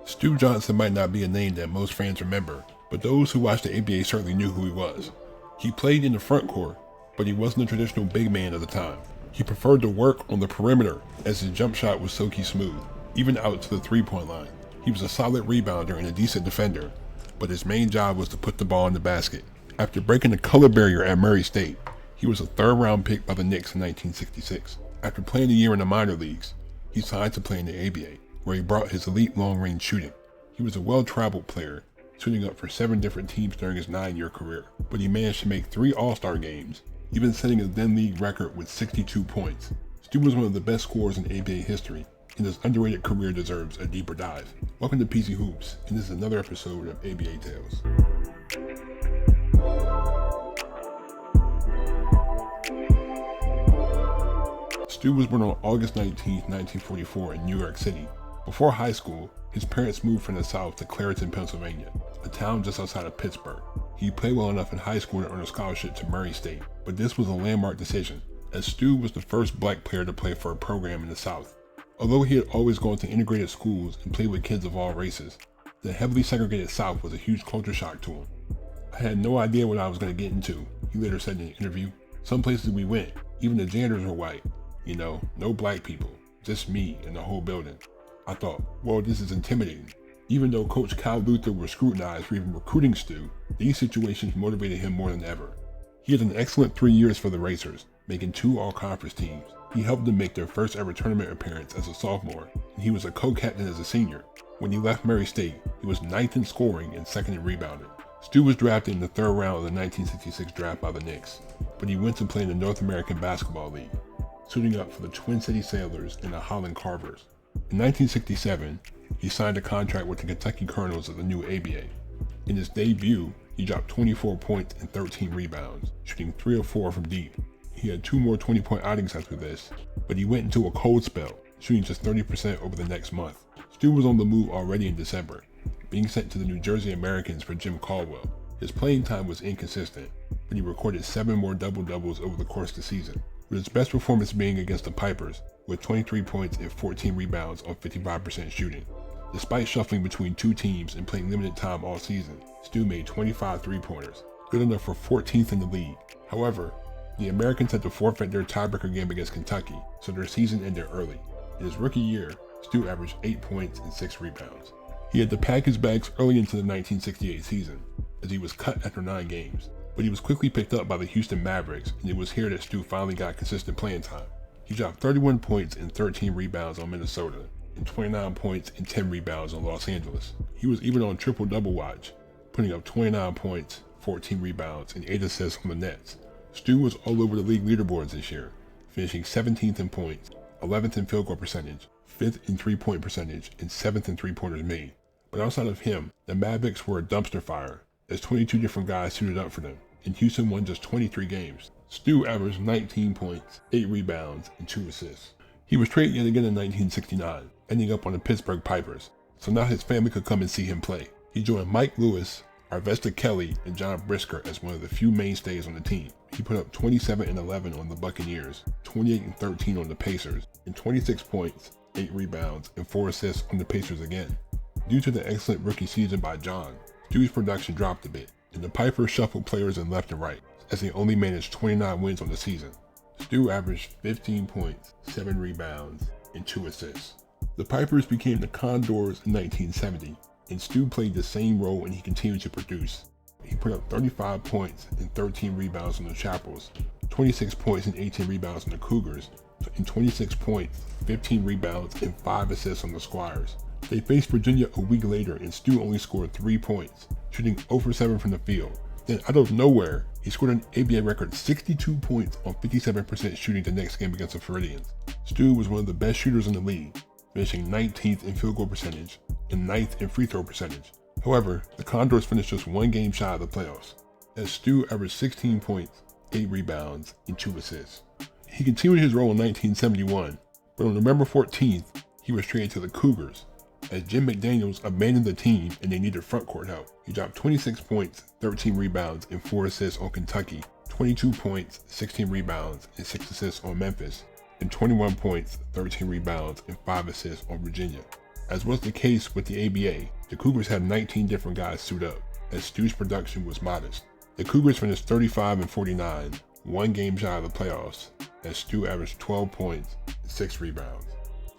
Stu Johnson might not be a name that most fans remember, but those who watched the NBA certainly knew who he was. He played in the front court, but he wasn't a traditional big man of the time. He preferred to work on the perimeter as his jump shot was silky smooth, even out to the three-point line. He was a solid rebounder and a decent defender, but his main job was to put the ball in the basket. After breaking the color barrier at Murray State, he was a third-round pick by the Knicks in 1966. After playing a year in the minor leagues, he signed to play in the ABA, where he brought his elite long-range shooting. He was a well-traveled player, suiting up for 7 different teams during his 9-year career, but he managed to make 3 All-Star games, even setting his then-league record with 62 points. Stu was one of the best scorers in ABA history, and his underrated career deserves a deeper dive. Welcome to PC Hoops, and this is another episode of ABA Tales. Stu was born on August 19, 1944 in New York City. Before high school, his parents moved from the South to Clairton, Pennsylvania, a town just outside of Pittsburgh. He played well enough in high school to earn a scholarship to Murray State, but this was a landmark decision, as Stu was the first black player to play for a program in the South. Although he had always gone to integrated schools and played with kids of all races, the heavily segregated South was a huge culture shock to him. "I had no idea what I was going to get into," he later said in an interview. "Some places we went, even the janitors were white. No black people, just me and the whole building. I thought, well, this is intimidating." Even though Coach Cal Luther was scrutinized for even recruiting Stu, these situations motivated him more than ever. He had an excellent 3 years for the Racers, making 2 all-conference teams. He helped them make their first ever tournament appearance as a sophomore, and he was a co-captain as a senior. When he left Murray State, he was 9th in scoring and 2nd in rebounding. Stu was drafted in the 3rd round of the 1966 draft by the Knicks, but he went to play in the North American Basketball League, suiting up for the Twin City Sailors and the Holland Carvers. In 1967, he signed a contract with the Kentucky Colonels of the new ABA. In his debut, he dropped 24 points and 13 rebounds, shooting 3 of 4 from deep. He had 2 more 20-point outings after this, but he went into a cold spell, shooting just 30% over the next month. Stu was on the move already in December, being sent to the New Jersey Americans for Jim Caldwell. His playing time was inconsistent, but he recorded 7 more double-doubles over the course of the season, with his best performance being against the Pipers, with 23 points and 14 rebounds on 55% shooting. Despite shuffling between 2 teams and playing limited time all season, Stu made 25 three-pointers, good enough for 14th in the league. However, the Americans had to forfeit their tiebreaker game against Kentucky, so their season ended early. In his rookie year, Stu averaged 8 points and 6 rebounds. He had to pack his bags early into the 1968 season, as he was cut after 9 games. But he was quickly picked up by the Houston Mavericks, and it was here that Stu finally got consistent playing time. He dropped 31 points and 13 rebounds on Minnesota, and 29 points and 10 rebounds on Los Angeles. He was even on triple-double watch, putting up 29 points, 14 rebounds, and 8 assists on the Nets. Stu was all over the league leaderboards this year, finishing 17th in points, 11th in field goal percentage, 5th in three-point percentage, and 7th in three-pointers made. But outside of him, the Mavericks were a dumpster fire, as 22 different guys suited up for them, and Houston won just 23 games. Stu averaged 19 points, 8 rebounds, and 2 assists. He was traded yet again in 1969, ending up on the Pittsburgh Pipers, so now his family could come and see him play. He joined Mike Lewis, Arvesta Kelly, and John Brisker as one of the few mainstays on the team. He put up 27 and 11 on the Buccaneers, 28 and 13 on the Pacers, and 26 points, 8 rebounds, and 4 assists on the Pacers again. Due to the excellent rookie season by John, Stu's production dropped a bit, and the Pipers shuffled players in left and right, as they only managed 29 wins on the season. Stu averaged 15 points, 7 rebounds, and 2 assists. The Pipers became the Condors in 1970, and Stu played the same role and he continued to produce. He put up 35 points and 13 rebounds on the Chapels, 26 points and 18 rebounds on the Cougars, and 26 points, 15 rebounds, and 5 assists on the Squires. They faced Virginia a week later and Stu only scored 3 points, shooting 0 for 7 from the field. Then out of nowhere, he scored an ABA record 62 points on 57% shooting the next game against the Floridians. Stu was one of the best shooters in the league, finishing 19th in field goal percentage and 9th in free throw percentage. However, the Condors finished just 1 game shy of the playoffs, as Stu averaged 16 points, 8 rebounds, and 2 assists. He continued his role in 1971, but on November 14th, he was traded to the Cougars, as Jim McDaniels abandoned the team and they needed frontcourt help. He dropped 26 points, 13 rebounds, and 4 assists on Kentucky, 22 points, 16 rebounds, and 6 assists on Memphis, and 21 points, 13 rebounds, and 5 assists on Virginia. As was the case with the ABA, the Cougars had 19 different guys suit up, as Stu's production was modest. The Cougars finished 35-49, one game shy of the playoffs, as Stu averaged 12 points and 6 rebounds.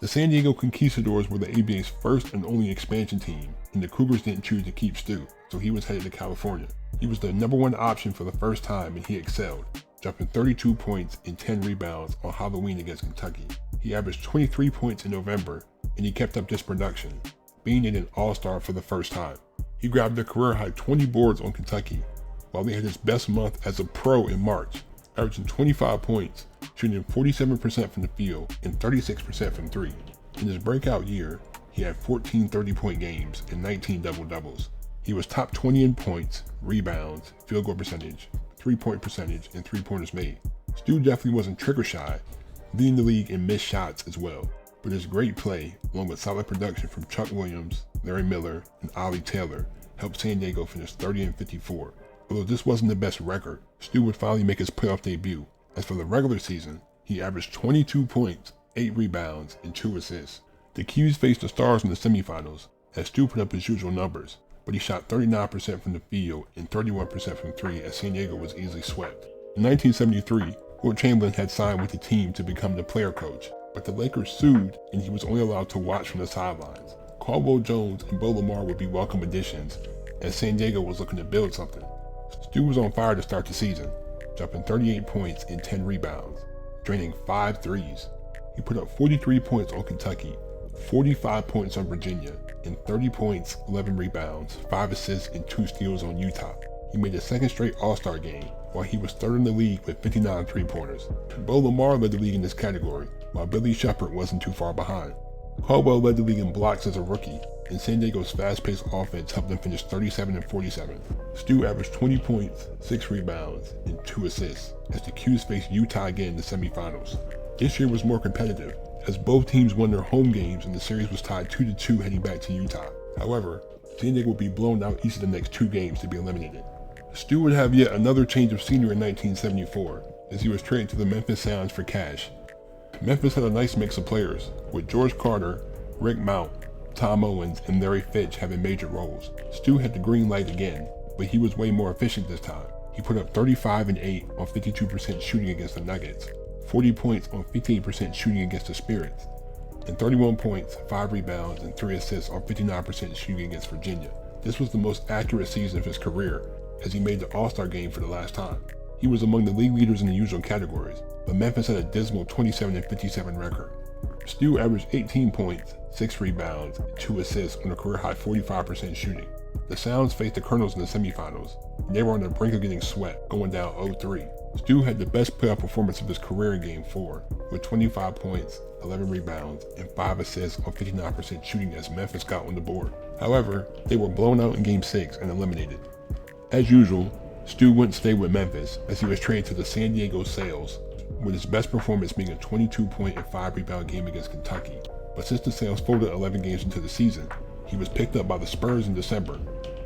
The San Diego Conquistadors were the ABA's first and only expansion team, and the Cougars didn't choose to keep Stu, so he was headed to California. He was the #1 option for the first time, and he excelled, dropping 32 points and 10 rebounds on Halloween against Kentucky. He averaged 23 points in November, and he kept up this production, being named an All-Star for the first time. He grabbed a career-high 20 boards on Kentucky, while he had his best month as a pro in March, averaging 25 points, shooting 47% from the field and 36% from three. In his breakout year, he had 14 30-point games and 19 double-doubles. He was top 20 in points, rebounds, field goal percentage, three-point percentage, and three-pointers made. Stu definitely wasn't trigger shy, leading the league in missed shots as well. But his great play, along with solid production from Chuck Williams, Larry Miller, and Ollie Taylor, helped San Diego finish 30-54. Although this wasn't the best record, Stu would finally make his playoff debut. As for the regular season, he averaged 22 points, 8 rebounds, and 2 assists. The Qs faced the Stars in the semifinals, as Stu put up his usual numbers, but he shot 39% from the field and 31% from three, as San Diego was easily swept. In 1973, Wilt Chamberlain had signed with the team to become the player coach, but the Lakers sued and he was only allowed to watch from the sidelines. Caldwell Jones and Bo Lamar would be welcome additions, as San Diego was looking to build something. Stu was on fire to start the season, dropping 38 points and 10 rebounds, draining 5 threes. He put up 43 points on Kentucky, 45 points on Virginia, and 30 points, 11 rebounds, 5 assists, and 2 steals on Utah. He made a second straight All-Star game, while he was third in the league with 59 three-pointers. Bo Lamar led the league in this category, while Billy Shepard wasn't too far behind. Caldwell led the league in blocks as a rookie, and San Diego's fast-paced offense helped them finish 37-47. Stu averaged 20 points, 6 rebounds, and 2 assists, as the Qs faced Utah again in the semifinals. This year was more competitive, as both teams won their home games and the series was tied 2-2 heading back to Utah. However, San Diego would be blown out each of the next 2 games to be eliminated. Stu would have yet another change of scenery in 1974, as he was traded to the Memphis Sounds for cash. Memphis had a nice mix of players, with George Carter, Rick Mount, Tom Owens, and Larry Fitch having major roles. Stu had the green light again, but he was way more efficient this time. He put up 35 and 8 on 52% shooting against the Nuggets, 40 points on 58% shooting against the Spirits, and 31 points, 5 rebounds, and 3 assists on 59% shooting against Virginia. This was the most accurate season of his career, as he made the All-Star game for the last time. He was among the league leaders in the usual categories, but Memphis had a dismal 27-57 record. Stu averaged 18 points, 6 rebounds, and 2 assists on a career-high 45% shooting. The Sounds faced the Colonels in the semifinals, and they were on the brink of getting swept, going down 0-3. Stu had the best playoff performance of his career in Game 4, with 25 points, 11 rebounds, and 5 assists on 59% shooting as Memphis got on the board. However, they were blown out in Game 6 and eliminated. As usual, Stu wouldn't stay with Memphis, as he was traded to the San Diego Sails, with his best performance being a 22-point and 5-rebound game against Kentucky. But since the Sails folded 11 games into the season, he was picked up by the Spurs in December,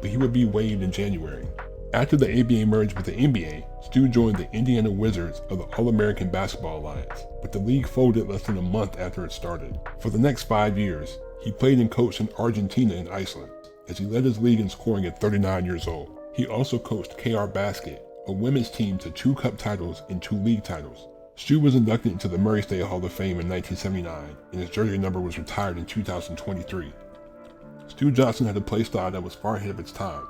but he would be waived in January. After the ABA merged with the NBA, Stu joined the Indiana Wizards of the All-American Basketball Alliance, but the league folded less than a month after it started. For the next 5 years, he played and coached in Argentina and Iceland, as he led his league in scoring at 39 years old. He also coached KR Basket, a women's team, to 2 cup titles and 2 league titles. Stu was inducted into the Murray State Hall of Fame in 1979, and his jersey number was retired in 2023. Stu Johnson had a play style that was far ahead of its time.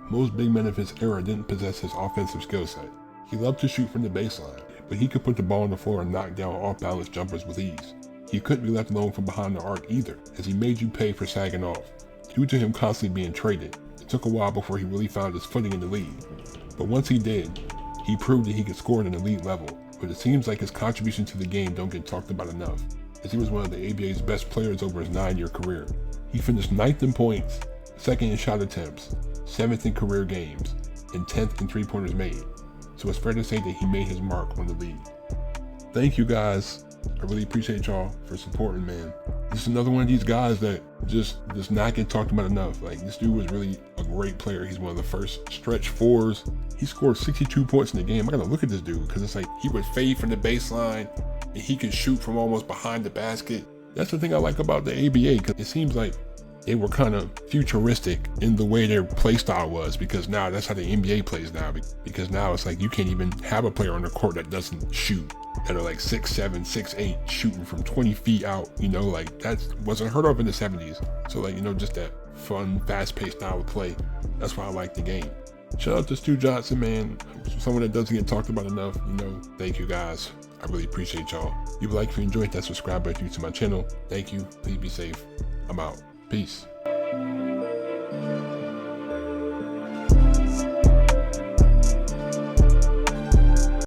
Most big men of his era didn't possess his offensive skill set. He loved to shoot from the baseline, but he could put the ball on the floor and knock down off-balance jumpers with ease. He couldn't be left alone from behind the arc either, as he made you pay for sagging off. Due to him constantly being traded, it took a while before he really found his footing in the league. But once he did, he proved that he could score at an elite level, but it seems like his contribution to the game don't get talked about enough, as he was one of the ABA's best players over his 9-year career. He finished 9th in points, 2nd in shot attempts, 7th in career games, and 10th in three-pointers made, so it's fair to say that he made his mark on the league. Thank you guys. I really appreciate y'all for supporting, man. This is another one of these guys that just does not get talked about enough. Like, this dude was really a great player. He's one of the first stretch fours. He scored 62 points in the game. I gotta look at this dude, because it's like he would fade from the baseline and he can shoot from almost behind the basket. That's the thing I like about the ABA, because it seems like they were kind of futuristic in the way their play style was, because now that's how the NBA plays now. Because now it's like you can't even have a player on the court that doesn't shoot, that are like 6'7", 6'8", shooting from 20 feet out. Like that wasn't heard of in the 70s. So like, just that fun, fast-paced style of play. That's why I like the game. Shout out to Stu Johnson, man. Someone that doesn't get talked about enough. Thank you guys. I really appreciate y'all. If you like, if you enjoyed, that subscribe button to my channel. Thank you. Please be safe. I'm out. Peace.